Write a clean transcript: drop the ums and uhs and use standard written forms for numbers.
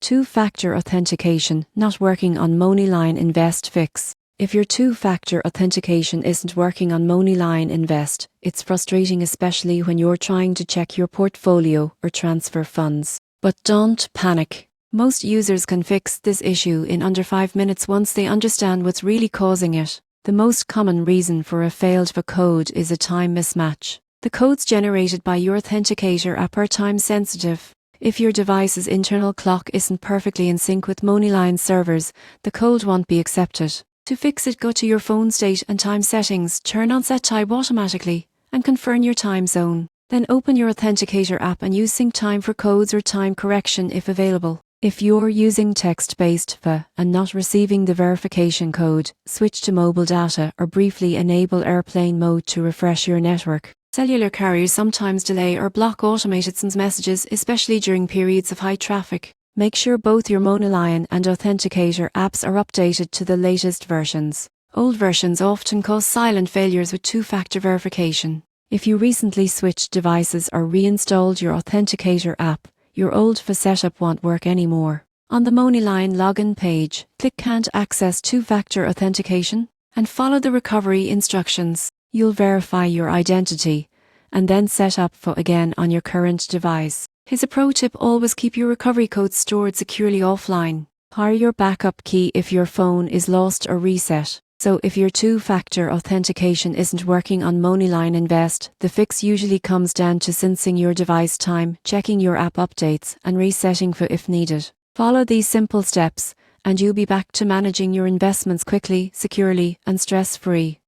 Two-factor authentication not working on MoneyLion Invest Fix. If your two-factor authentication isn't working on MoneyLion Invest, it's frustrating, especially when you're trying to check your portfolio or transfer funds. But don't panic. Most users can fix this issue in under 5 minutes once they understand what's really causing it. The most common reason for a failed code is a time mismatch. The codes generated by your authenticator app are time sensitive. If your device's internal clock isn't perfectly in sync with MoneyLion servers, the code won't be accepted. To fix it, go to your phone state and time settings, turn on Set Time automatically, and confirm your time zone. Then open your authenticator app and use sync time for codes or time correction if available. If you're using text-based VA and not receiving the verification code, switch to mobile data or briefly enable airplane mode to refresh your network. Cellular carriers sometimes delay or block automated SIMs messages, especially during periods of high traffic. Make sure both your MoneyLion and authenticator apps are updated to the latest versions. Old versions often cause silent failures with two-factor verification. If you recently switched devices or reinstalled your authenticator app, your old VA setup won't work anymore. On the MoneyLion login page, click Can't Access Two-Factor Authentication and follow the recovery instructions. You'll verify your identity and then set up VA again on your current device. Here's a pro tip: always keep your recovery codes stored securely offline. Hire your backup key if your phone is lost or reset. So if your two-factor authentication isn't working on MoneyLion Invest, the fix usually comes down to syncing your device time, checking your app updates, and resetting VA if needed. Follow these simple steps, and you'll be back to managing your investments quickly, securely, and stress-free.